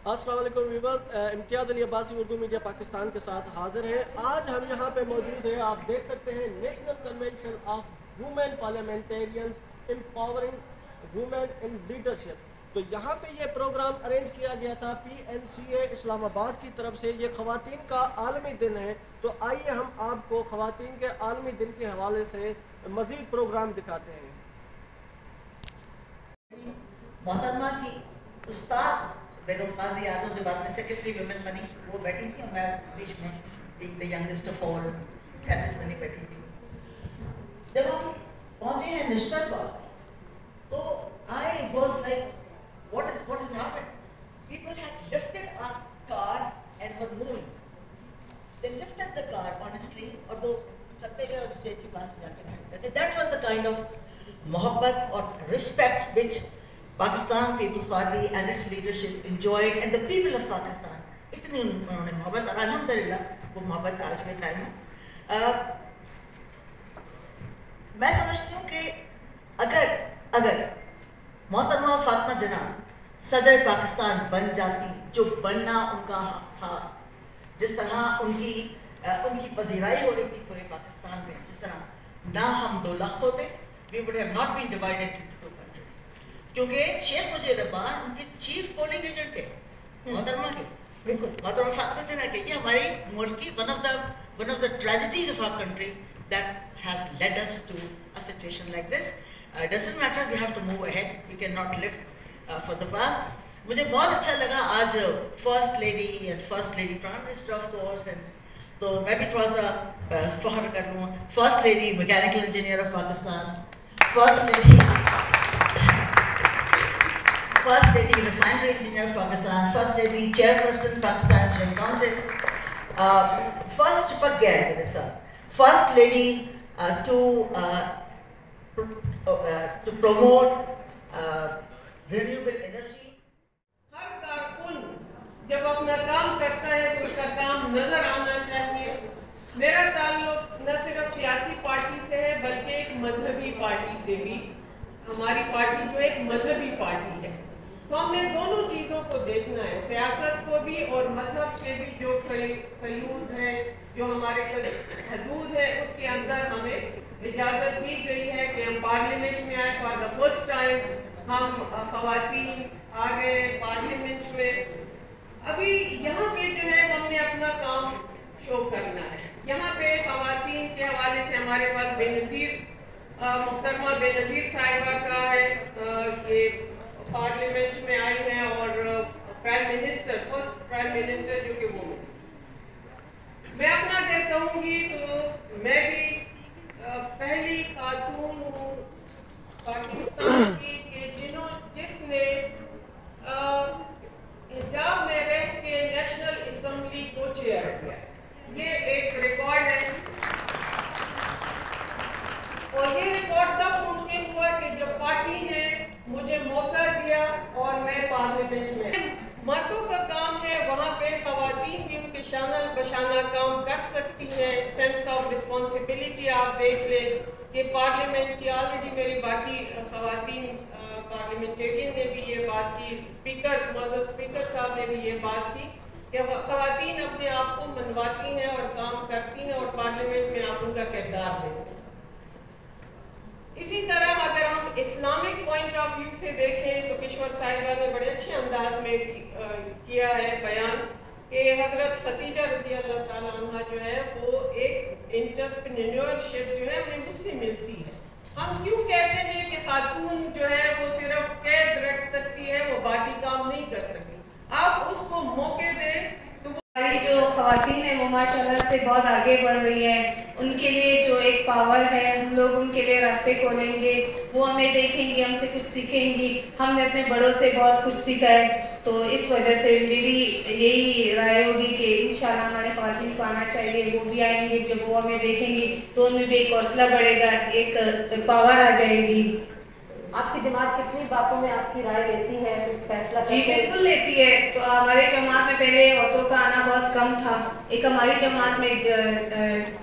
अस्सलाम वालेकुम व्यूअर्स, इम्तियाज़ अली अब्बासी उर्दू मीडिया पाकिस्तान के साथ हाजिर हैं। आज हम यहाँ पे मौजूद हैं, आप देख सकते हैं, national convention of women parliamentarians empowering women in leadership. तो यहाँ पे ये प्रोग्राम अरेंज किया गया था PNCA इस्लामाबाद की तरफ से। ये ख़वातीन का आलमी दिन है, तो आइए हम आपको ख़वातीन के आलमी दिन के हवाले से मज़ीद प्रोग्राम दिखाते हैं। मोहतरमा की उस्ताद बेगम काजी आजम जो बाद में सेक्रेटरी वुमेन बनी, वो बैठी थी और मैं बीच में being the youngest of all senate बनी बैठी थी। जब हम पहुंचे हैं नेशनल पार्क, तो I was like what is happened. People had lifted our car and were moving. They lifted the car honestly, और वो चलते गए और स्टेज के पास जाके खड़े थे। That was the kind of मोहब्बत और respect which Pakistan People's Party and its leadership enjoyed, and the people of Pakistan इतनी उन्होंने मोहब्बत, और अल्हम्दुलिल्लाह वो मोहब्बत आज भी कायम है। मैं समझती हूँ कि अगर मोहतरमा फातिमा जना सदर पाकिस्तान बन जाती, जो बनना उनका हक था, जिस तरह उनकी पजीराई हो रही थी पूरे पाकिस्तान में, जिस तरह ना हम 2 लाख होते, we would have not been divided into 2 countries, क्योंकि शेख मुजीब रहमान उनके चीफ पोलिंग एजेंट थे मोहतरमा के, बिल्कुल मोहतरमा फातिमा जना के। ये हमारी मुल्क की one of the tragedies of our country that has led us to a situation like this. Doesn't matter, we have to move ahead, we cannot live for the past. मुझे बहुत अच्छा लगा आज first lady prime minister of course, and तो मैं भी थोड़ा सा फख्र कर लूँ। First lady mechanical engineer of Pakistan, First Lady Refinery Engineer of Pakistan, First Lady Chairperson Pakistan Engineering Council, First पर गया है मेरे साथ, First Lady to promote renewable energy. हर कारकुन जब अपना काम करता है तो उसका काम नजर आना चाहिए। मेरा ताल्लुक न सिर्फ सियासी पार्टी से है बल्कि एक मजहबी पार्टी से भी। हमारी पार्टी जो एक मजहबी पार्टी है, तो हमने दोनों चीज़ों को देखना है, सियासत को भी और मज़हब के भी। जो कयूद है, जो हमारे हदूद है, उसके अंदर हमें इजाज़त दी गई है कि हम पार्लियामेंट में आए। फॉर द फर्स्ट टाइम हम ख़वातीन आ गए पार्लियामेंट में। अभी यहाँ पे जो है हमने अपना काम शो करना है। यहाँ पे ख़वातीन के हवाले से हमारे पास बेनज़ीर मुहतरमा बेनज़ीर साहिबा का है कि पार्लियामेंट में आई हैं, और फर्स्ट प्राइम मिनिस्टर जो कि वो। मैं अपना अगर कहूँगी तो मैं भी पहली खातून हूँ पाकिस्तान की कि जिसने हिजाब में रह के नेशनल असेंबली को चेयर किया। ये एक रिकॉर्ड है, और ये रिकॉर्ड तब मुमकिन हुआ कि जब पार्टी ने मुझे मौका दिया और मैं पार्लियामेंट में। मर्दों का काम है, वहाँ पे ख़वातीन भी उनके शाना बशाना काम कर सकती हैं। सेंस ऑफ रिस्पॉन्सिबिलिटी आप देख लें कि पार्लियामेंट की ऑलरेडी मेरी बाकी ख़वातीन पार्लियामेंटेरियन ने भी ये बात की, स्पीकर साहब ने भी ये बात की कि ख़वातीन अपने आप को मनवाती हैं और काम करती हैं, और पार्लियामेंट में आप उनका किरदार देख सकते हैं। इसी तरह अगर हम इस्लामिक पॉइंट ऑफ व्यू से देखें तो किश्वर साहिबा ने बड़े अच्छे अंदाज में किया है बयान कि हज़रत खदीजा रज़ी अल्लाह ताला अन्हा जो है वो एक एंटरप्रेन्योरशिप जो है हमें उससे मिलती है। हम क्यों कहते हैं कि खातून जो है वो सिर्फ कैद रख सकती है, वो बाकी काम नहीं कर सकती। आप उसको मौके दें तो हमारी जो ख़वातीन है वो माशाल्लाह से बहुत आगे बढ़ रही है। उनके लिए जो एक पावर है, हम लोग उनके लिए रास्ते खोलेंगे, वो हमें देखेंगी, हमसे कुछ सीखेंगी। हमने अपने बड़ों से बहुत कुछ सीखा है, तो इस वजह से मेरी यही राय होगी कि इंशाल्लाह हमारे ख़वातीन को आना चाहिए। वो भी आएंगे, जब वो हमें देखेंगी तो उनमें भी एक हौसला बढ़ेगा, एक पावर आ जाएगी। आपकी जमात कितनी बातों में आपकी राय लेती है, कुछ फैसला? जी बिल्कुल लेती है। तो हमारे जमात में पहले औरतों का आना बहुत कम था। एक हमारी जमात में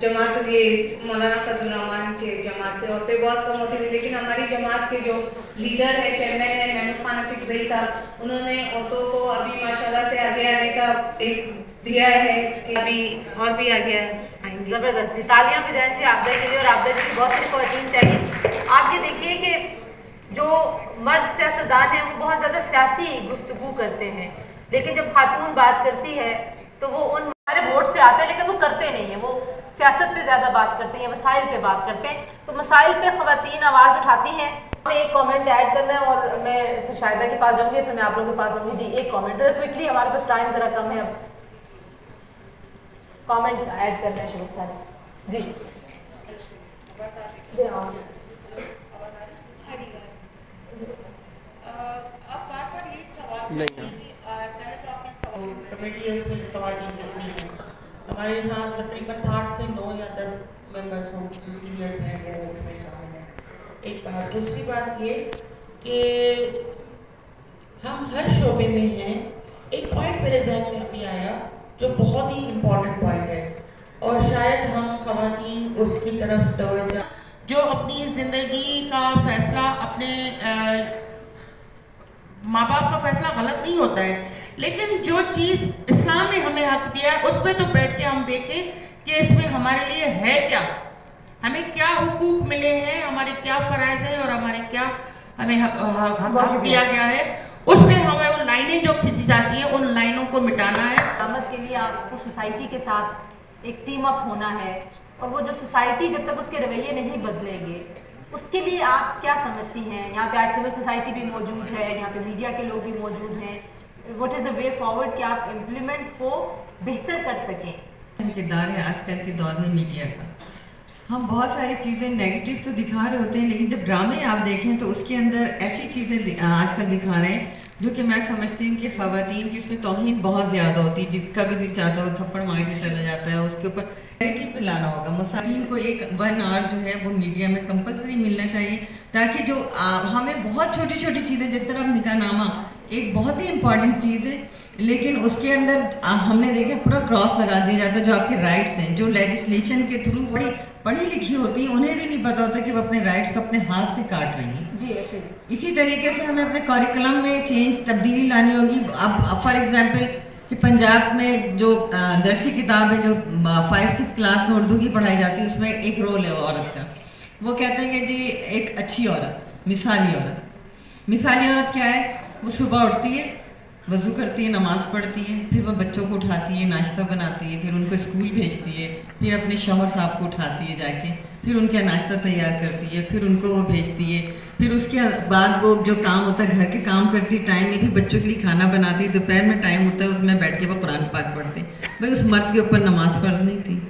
जमात ये मौलाना फजल रहमान के जमात से औरतें बहुत कम होती थी, लेकिन हमारी जमात के जो लीडर है, चेयरमैन है महमूद खान अचिकज़ई साहब, उन्होंने औरतों को अभी माशाल्लाह से आगे आने का एक दिया है कि अभी और भी आगे आएंगे। ज़बरदस्ती तालियां बजाएं जी आबदा के लिए, और आबदा जी की बहुत सी ख्वातीन चाहिए। आप ये देखिए कि जो मर्द सियासतदान हैं वो बहुत ज़्यादा सियासी गुफ्तगू करते हैं, लेकिन जब खातून बात करती है तो वो उन हमारे वोट से आते हैं लेकिन वो करते नहीं हैं, वो सियासत पे ज़्यादा बात करते हैं, मसाइल पे बात करते हैं। तो मसाइल पे ख़वातीन आवाज़ उठाती हैं। एक कमेंट ऐड करना है और मैं फिर शाहिदा के पास जाऊँगी, फिर मैं आप लोगों के पास आऊँगी। जी एक कमेंट ज़रा क्विकली, हमारे पास टाइम ज़रा कम है, अब कमेंट ऐड करना है शुरू करें जी। आप बार बार यही सवाल नहीं पहले तो आपने सवाल कमेटी है उसमें ख़वातीन कितनी हैं? हमारे यहाँ तकरीबन 8 से 9 या 10 मेंबर्स होंगे जो सीनियर्स हैं वो उसमें शामिल हैं। एक बात, दूसरी बात ये कि हम हर शोबे में हैं। एक पॉइंट मेरे जहन में अभी आया जो बहुत ही इम्पोर्टेंट पॉइंट है, और शायद हम ख़वातीन उसकी तरफ तवज्जो, जो अपनी ज़िंदगी का फ़ैसला अपने माँ बाप का फ़ैसला गलत नहीं होता है, लेकिन जो चीज़ इस्लाम ने हमें हक दिया है उस पर तो बैठ के हम देखें कि इसमें हमारे लिए है क्या, हमें क्या हुकूक मिले हैं, हमारे क्या फ़राइज़ हैं और हमारे क्या हमें हक दिया गया है। उस पर हमें वो लाइनें जो खिंची जाती हैं उन लाइनों को मिटाना है। आमद के लिए आपको सोसाइटी के साथ एक टीम अप होना है, और वो जो सोसाइटी जब तक उसके रवैये नहीं बदलेंगे उसके लिए आप क्या समझती हैं? यहाँ पे आज सिविल सोसाइटी भी मौजूद है, यहाँ पे मीडिया के लोग भी मौजूद हैं। What is the way forward कि आप इम्प्लीमेंट को बेहतर कर सकें? किरदार है आजकल के दौर में मीडिया का। हम बहुत सारी चीज़ें नेगेटिव तो दिखा रहे होते हैं, लेकिन जब ड्रामे आप देखें तो उसके अंदर ऐसी चीज़ें आजकल दिखा रहे हैं जो कि मैं समझती हूँ कि ख़वातीन की इसमें तौहीन बहुत ज़्यादा होती है। जिसका भी दिल चाहता है वो थप्पड़ मार के चला जाता है। उसके ऊपर नेगेटिव पे लाना होगा। मुसाफिर को एक 1 आवर जो है वो मीडिया में कंपलसरी मिलना चाहिए, ताकि जो हमें बहुत छोटी छोटी चीज़ें, जिस तरह निकाहनामा एक बहुत ही इम्पॉर्टेंट चीज़ है, लेकिन उसके अंदर हमने देखा पूरा क्रॉस लगा दिया जाता है। जो आपके राइट्स हैं, जो लेजिस्लेशन के थ्रू बड़ी पढ़ी लिखी होती है, उन्हें भी नहीं पता होता कि वो अपने राइट्स को अपने हाथ से काट रही हैं। जी ऐसे इसी तरीके से हमें अपने करिकुलम में तब्दीली लानी होगी। अब फॉर एग्जांपल कि पंजाब में जो दरसी किताब है जो 5-6 क्लास में उर्दू की पढ़ाई जाती है, उसमें एक रोल है औरत का। वो कहते हैं कि जी एक अच्छी औरत, मिसाली औरत। मिसाली औरत क्या है? वो सुबह उठती है, वज़ू करती है, नमाज़ पढ़ती है, फिर वो बच्चों को उठाती है, नाश्ता बनाती है, फिर उनको स्कूल भेजती है, फिर अपने शौहर साहब को उठाती है जाके, फिर उनका नाश्ता तैयार करती है, फिर उनको वो भेजती है, फिर उसके बाद वो जो काम होता है घर के काम करती है, टाइम में फिर बच्चों के लिए खाना बनाती है, दोपहर में टाइम होता है उसमें बैठ के वो कुरान पाक पढ़ते। भाई उस मर्द के ऊपर नमाज फ़र्ज़ नहीं थी,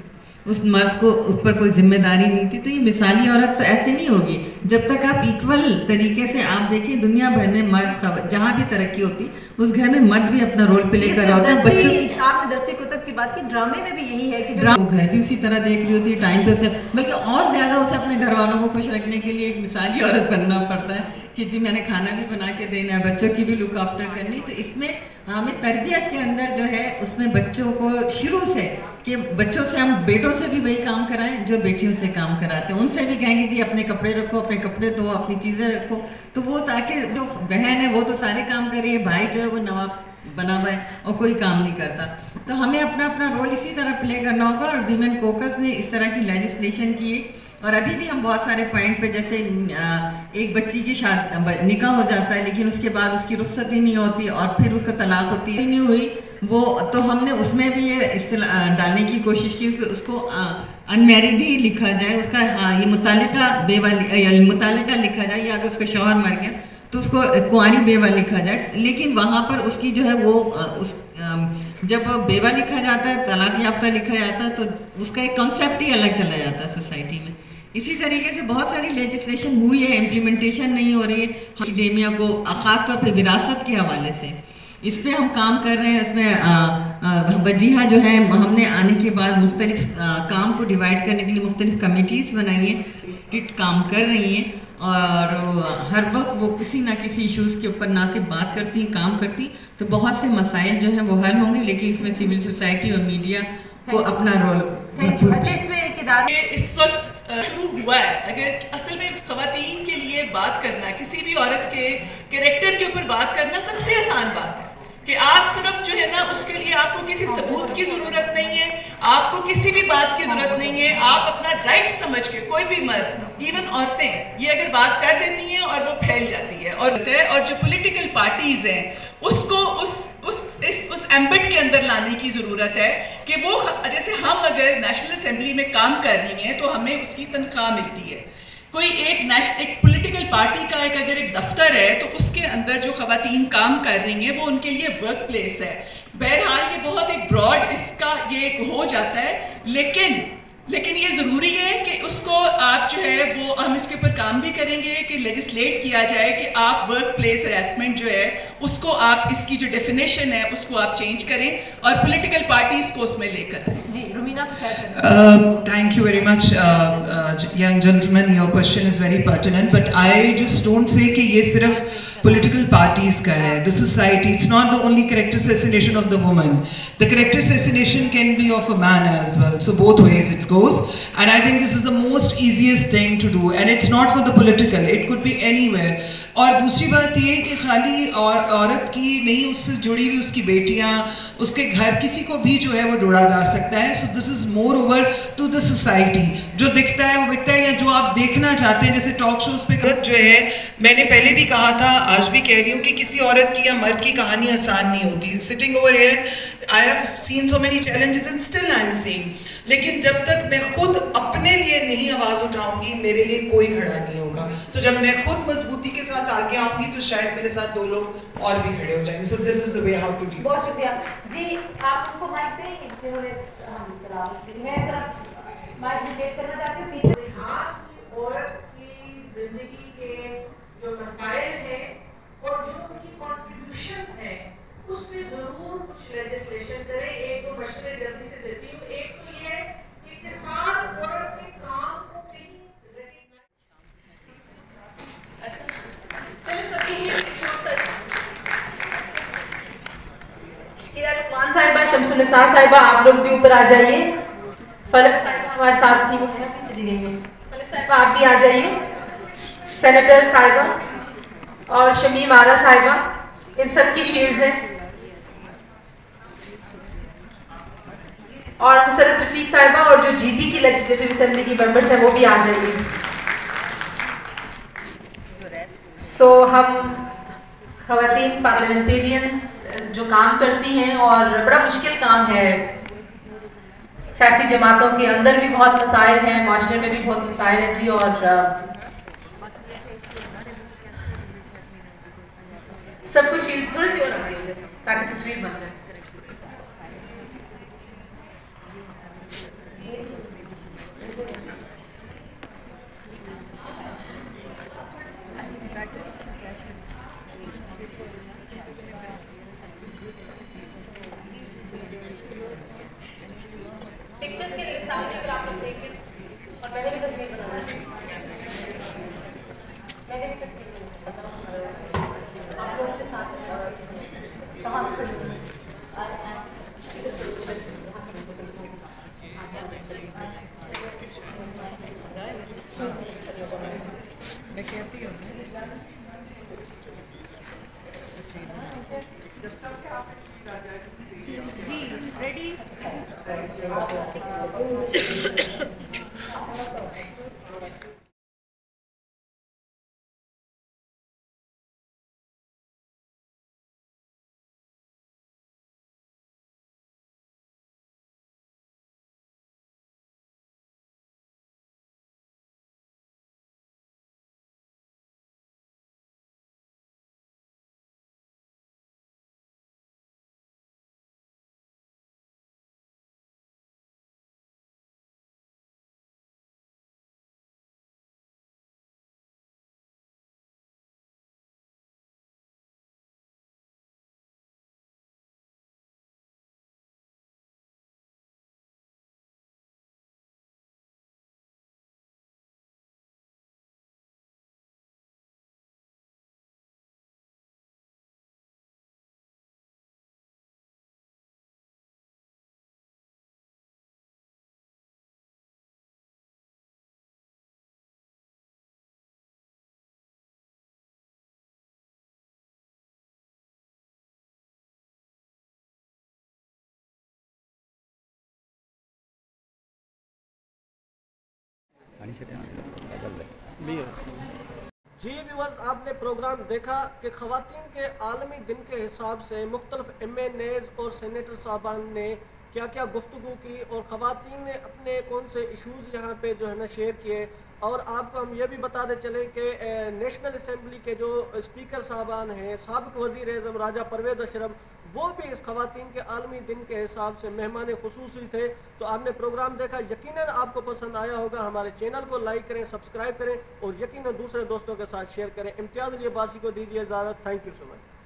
उस मर्द को ऊपर कोई जिम्मेदारी नहीं थी। तो ये मिसाली औरत तो ऐसे नहीं होगी जब तक आप इक्वल तरीके से आप देखें। दुनिया भर में मर्द का जहाँ भी तरक्की होती उस घर में मर्द भी अपना रोल प्ले कर रहा होता है। बच्चों की आपने दरसी कुतुब की बात की, ड्रामे में भी यही है कि वो घर भी उसी तरह देख रही होती है टाइम पे उसे, बल्कि और ज़्यादा उसे अपने घर वालों को खुश रखने के लिए एक मिसाली औरत बनना पड़ता है कि जी मैंने खाना भी बना के देना है, बच्चों की भी लुक आफ्टर करनी। तो इसमें हमें तरबियत के अंदर जो है उसमें बच्चों को शुरू से कि बच्चों से हम बेटों से भी वही काम कराएं जो बेटियों से काम कराते हैं। उनसे भी कहेंगे जी अपने कपड़े रखो, अपने कपड़े धो, अपनी चीज़ें रखो, तो वो ताकि जो बहन है वो तो सारे काम कर रही है, भाई जो है वो नवाब बना हुआ है और कोई काम नहीं करता। तो हमें अपना अपना रोल इसी तरह प्ले करना होगा। और वीमेन कोकस ने इस तरह की लेजिस्लेशन की है, और अभी भी हम बहुत सारे पॉइंट पे, जैसे एक बच्ची की शादी निकाह हो जाता है लेकिन उसके बाद उसकी रुखसती नहीं होती और फिर उसका तलाक होती है, नहीं हुई वो, तो हमने उसमें भी ये डालने की कोशिश की कि उसको अनमैरिड ही लिखा जाए, उसका ये मुतालिका बेवा मुतालिका लिखा जाए, या अगर उसका शौहर मर गया तो उसको कुंवारी बेवा लिखा जाए। लेकिन वहाँ पर उसकी जो है वो जब बेवा लिखा जाता है, तलाक याफ्ता लिखा जाता है, तो उसका एक कॉन्सेप्ट ही अलग चला जाता है सोसाइटी में। इसी तरीके से बहुत सारी लेजिस्लेशन हुई है, इम्प्लीमेंटेशन नहीं हो रही है। एकेडेमिया को ख़ास तौर पे विरासत के हवाले से इस पर हम काम कर रहे हैं। उसमें वजीहा जो है हमने आने के बाद मुख्तलिफ काम को डिवाइड करने के लिए मुख्तलिफ कमेटीज़ बनाई हैं, काम कर रही हैं, और हर वक्त वो किसी ना किसी इशूज़ के ऊपर ना सिर्फ बात करती हैं, काम करती, तो बहुत से मसाइल जो हैं वो हल होंगे। लेकिन इसमें सिविल सोसाइटी और मीडिया को अपना रोल अच्छा, इसमें اداروں اس وقت شروع ہوا ہے. اگر اصل میں خواتین کے لیے بات کرنا، کسی بھی عورت کے کریکٹر کے اوپر بات کرنا سب سے آسان بات ہے کہ آپ صرف جو ہے نا اس کے لیے آپ کو کسی ثبوت کی ضرورت نہیں ہے، آپ کو کسی بھی بات کی ضرورت نہیں ہے. آپ اپنا رائٹ سمجھ کے، کوئی بھی مرد، ایون عورتیں، یہ اگر بات کر دیتی ہیں اور وہ پھیل جاتی ہے. اور جو پولیٹیکل پارٹیز ہیں اس کو اس ایمبٹ کے اندر لانے کی ضرورت ہے کہ وہ جیسے ہم اگر نیشنل اسمبلی میں کام کر رہی ہیں تو ہمیں اس کی تنخواہ ملتی ہے. کوئی ایک پولیٹیکل پارٹی کا اگر ایک دفتر ہے تو اس کے اندر جو خواتین کام کر رہی ہیں وہ ان کے لیے ورک پلیس ہے. بہرحال یہ بہت ایک براڈ اس کا یہ ایک ہو جاتا ہے، لیکن یہ ضروری ہے کہ اس کو آپ جو ہے وہ ہم اس کے اوپر کام بھی کریں گے کہ لیجسلیٹ کیا جائے کہ آپ ورک پلیس ہراسمنٹ جو ہے اس کو آپ اس کی جو ڈیفینیشن ہے اس کو آپ چینج کریں اور پولیٹیکل پارٹیز کو اس میں لے کر. جی Romina Thank you very much, young gentleman. Your question is very pertinent, but I just don't say کہ یہ صرف political parties کا ہے. The society, it's not the only character assassination of the woman. The character assassination can be of a man as well. So both ways it goes. And I think this is the most easiest thing to do. And it's not for the political. It could be anywhere. اور دوسری بات یہ ہے کہ خالی عورت کی نہیں، اس سے جڑی ہوئی اس کی بیٹیاں، اس کے گھر، کسی کو بھی جو ہے وہ جوڑا جا سکتا ہے. So this is moreover to the society. جو دکھتا ہے وہ بکتا ہے، یا جو آپ دیکھنا چاہتے ہیں جیسے ٹاک شوز پہ جو ہے، میں نے پہلے بھی کہا تھا، آج بھی کہہ رہی ہوں کہ کسی عورت کی یا مرد کی کہانی آسان نہیں ہوتی. Sitting over here I have seen so many challenges and still I am seeing. لیکن جب تک میں خود اپنے لیے نہیں آواز اٹھاؤں گی میرے لیے کوئی کھڑا نہیں ہوگا. سو جب میں خود مضبوطی کے ساتھ آگے آؤں گی تو شاید میرے ساتھ دو لوگ اور بھی کھڑے ہو جائیں گے. سو this is the way how to deal. بہت شکریہ جی. آپ ان کو مائک دیں جنہوں نے میں ذرا مائک ریلیز کرنا چاہتی ہوں. پیچھے عورت کی زندگی کے جو مسائل ہیں اور جو ان کی کنٹریبیوشنز ہیں اس پہ ضرور کچھ لیجسلیشن کریں. ایک دو مشورے جلدی سے دیتی ہوں. ایک تو یہ ہے کہ کسان عورت کے کام کو کہیں چلے سب کی شکیرہ لقمان صاحبہ، شمس النساء صاحبہ، آپ لوگ بھی اوپر آ جائیے. فلک صاحبہ ہمارے ساتھ تھی، وہ چلی گئی ہے. فلک صاحبہ آپ بھی آ جائیے. سینیٹر صاحبہ اور شمیم آرا صاحبہ، ان سب کی شیلڈز ہیں. اور مسرت رفیق صاحبہ اور جو جی بی کی لیجسلیٹو اسمبلی کی ممبرس ہیں وہ بھی آ جائیے. سو ہم خواتین پارلیمنٹیرینز جو کام کرتی ہیں، اور بڑا مشکل کام ہے. سیاسی جماعتوں کے اندر بھی بہت مسائل ہیں، معاشرے میں بھی بہت مسائل ہیں جی. اور سب کو شیلڈ تھوڑی سی اور رکھ دیجیے تاکہ تصویر بن جائے. پکچرز کے لیے سامنے اگر آپ لوگ دیکھیں، اور میں نے بھی تصویر بنانا ہے، میں نے بھی تصویر بنانا ہے. آپ لوگ اس کے ساتھ کہاں میں کہتی ہوں جی ریڈی जी व्यूअर्स, आपने प्रोग्राम देखा कि ख़वातीन के आलमी दिन के हिसाब से मुख्तलिफ MNAs और सेनेटर साहबान ने क्या क्या गुफ्तगू की और ख़वातीन ने अपने कौन से इशूज़ यहाँ पे जो है ना शेयर किए। और आपको हम ये भी बताते चलें कि नेशनल असम्बली के जो स्पीकर साहबान हैं, साबिक़ वज़ीर आज़म राजा परवेज़ अशरफ, वो भी इस ख़वातीन के आलमी दिन के हिसाब से मेहमान ख़ुसूसी थे। तो आपने प्रोग्राम देखा, यकीनन आपको पसंद आया होगा। हमारे चैनल को लाइक करें, सब्सक्राइब करें और यकीनन दूसरे दोस्तों के साथ शेयर करें। इम्तियाज़ अली अब्बासी को दीजिए इजाज़त। Thank you so much.